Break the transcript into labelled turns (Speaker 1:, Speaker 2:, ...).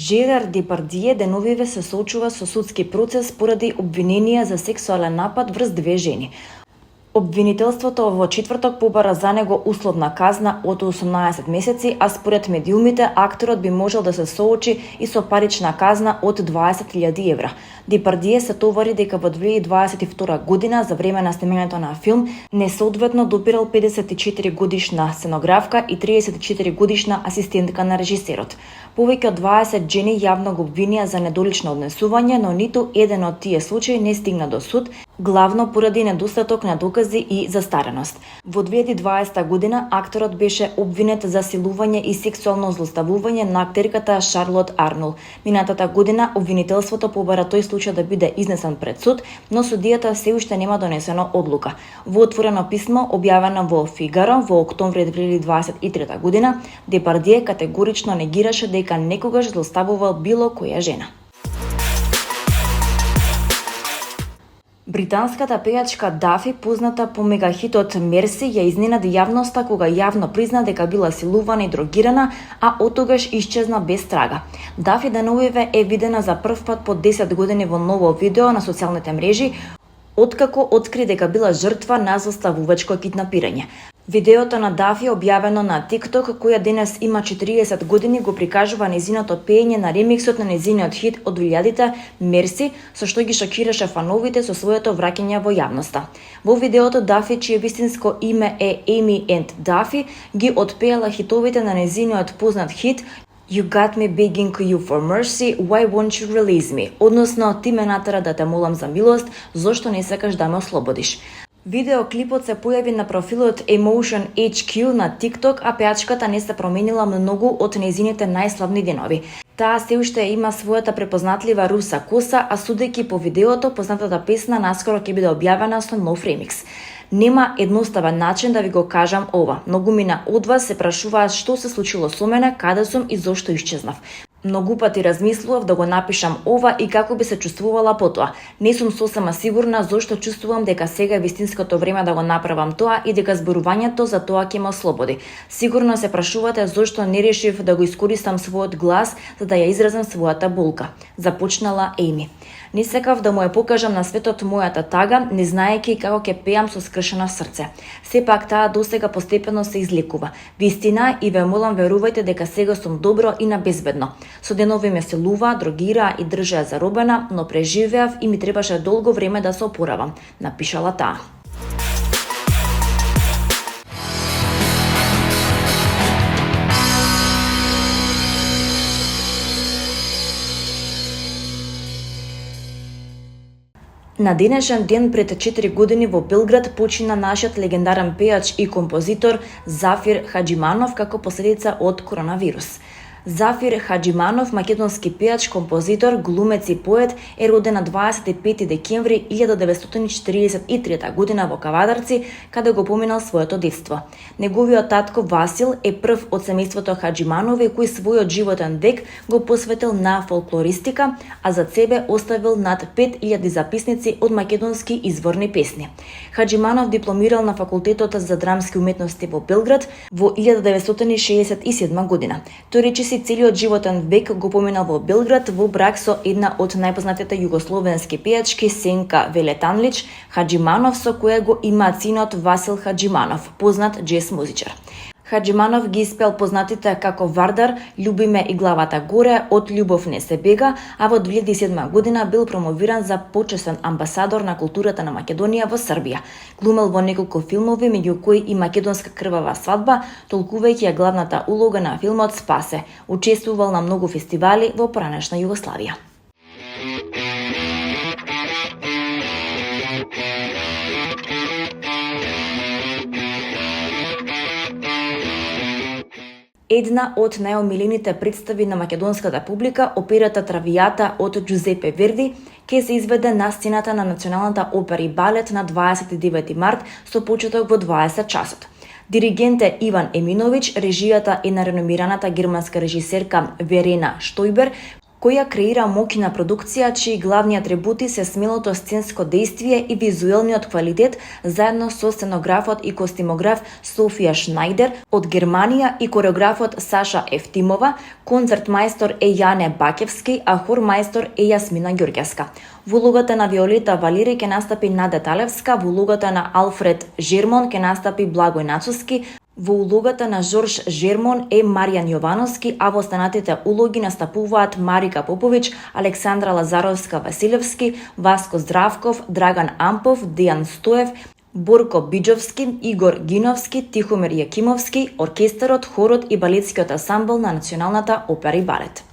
Speaker 1: Жерар Депардие деновиве се соочува со судски процес поради обвиненија за сексуален напад врз две жени. Обвинителството во четврток побара за него условна казна од 18 месеци, а според медиумите акторот би можел да се соочи и со парична казна од 20.000 евра. Депардие се товари дека во 2022 година за време на снимањето на филм несоодветно допирал 54 годишна сценографка и 34 годишна асистентка на режисерот. Повеќе од 20 жени јавно го обвинија за недолично однесување, но ниту еден од тие случаи не стигна до суд, главно поради недостаток на докази и застареност. Во 2020 година акторот беше обвинет за силување и сексуално злоставување на актерката Шарлот Арнул. Минатата година обвинителството побара тој случај да биде изнесен пред суд, но судијата се уште нема донесено одлука. Во отворено писмо објавено во Фигаро во октомври 2023 година, Депардие категорично негираше дека некогаш злоставувал било која жена. Британската пејачка Дафи, позната по мегахитот Мерси, ја изненади јавноста кога јавно призна дека била силувана и дрогирана, а оттогаш исчезна без трага. Дафи деновиве е видена за прв пат по 10 години во ново видео на социјалните мрежи, откако откри дека била жртва на злоставувачко киднапирање. Видеото на Дафи, објавено на TikTok, која денес има 40 години, го прикажува незиното пеење на ремиксот на незиниот хит од 2000-те Мерси, со што ги шокираше фановите со своето враќање во јавноста. Во видеото Дафи, чие вистинско име е Amy and Duffy, ги отпеала хитовите на незиниот познат хит You got me begging you for mercy, why won't you release me? Односно, ти ме натера да те молам за милост, зошто не сакаш да ме ослободиш? Видеоклипот се појави на профилот Emotion HQ на TikTok, а пејачката не се променила многу од незините најславни денови. Таа се уште има својата препознатлива руса коса, а судејќи по видеото, познатата песна наскоро ќе биде објавена со нов ремикс. Нема едноставен начин да ви го кажам ова. Многумина од вас се прашуваат што се случило со мене, каде сум и зошто исчезнав. Многу пати размислував да го напишам ова и како би се чувствувала потоа. Не сум сосема сигурна зошто чувствувам дека сега е вистинското време да го направам тоа и дека зборувањето за тоа ќе ме ослободи. Сигурно се прашувате зошто не решив да го искористам својот глас за да ја изразам својата болка. Започнала Еми. Не сакав да му ја покажам на светот мојата тага, не знаејќи како ќе пеам со скршено срце. Сепак таа досега постепено се излекува. Вистина и ве молам верувајте дека сега сум добро и на безбедно. Со денови ме силува, дрогира и држеа заробена, но преживеав и ми требаше долго време да се опоравам, напишала таа. На денешен ден пред 4 години во Белград почина нашиот легендарен пејач и композитор Зафир Хаџиманов како последица од коронавирус. Зафир Хаџиманов, македонски пејач, композитор, глумец и поет, е роден на 25 декември 1943 година во Кавадарци, каде го поминал своето детство. Неговиот татко Васил е прв од семејството Хаџиманови кој својот животен век го посветил на фолклористика, а за себе оставил над 5000 записници од македонски изворни песни. Хаџиманов дипломирал на факултетот за драмски уметности во Белград во 1967 година. Тој речиси целиот животен век го поминал во Белград во брак со една од најпознатите југословенски пејачки Сенка Велетанлич Хаџиманов, со која го има синот Васил Хаџиманов, познат џез музичар. Хаџиманов ги испел познатите како Вардар, Љуби ме и главата горе, Од љубов не се бега, а во 2007 година бил промовиран за почесен амбасадор на културата на Македонија во Србија. Глумел во неколку филмови, меѓу кои и Македонска крвава свадба, толкувајќи ја главната улога на филмот Спасе. Учествувал на многу фестивали во поранешна Југославија. Една од најомилените представи на македонската публика, операта Травијата од Џузепе Верди, ќе се изведе на сцената на Националната опера и балет на 29 март со почеток во 20 часот. Диригент е Иван Еминович, режијата е на реномираната германска режисерка Верена Штојбер, која креира моќна продукција чии главни атрибути се смелото сценско дејствие и визуелниот квалитет, заедно со сценографот и костимограф Софија Шнајдер од Германија и кореографот Саша Ефтимова, концертмајстор е Јане Бакевски, а хормајстор е Јасмина Ѓурѓевска. Во улогата на Виолета Валири ќе настапи Наде Талевска, во улогата на Алфред Жермон ќе настапи Благој Нацуски, во улогата на Жорж Жермон е Маријан Јовановски, а во останатите улоги настапуваат Марика Поповиќ, Александра Лазаровска-Василевски, Васко Здравков, Драган Ампов, Дејан Стоев, Борко Биџовски, Игор Гиновски, Тихомир Јакимовски, оркестарот, хорот и балетскиот ансамбл на Националната опера и балет.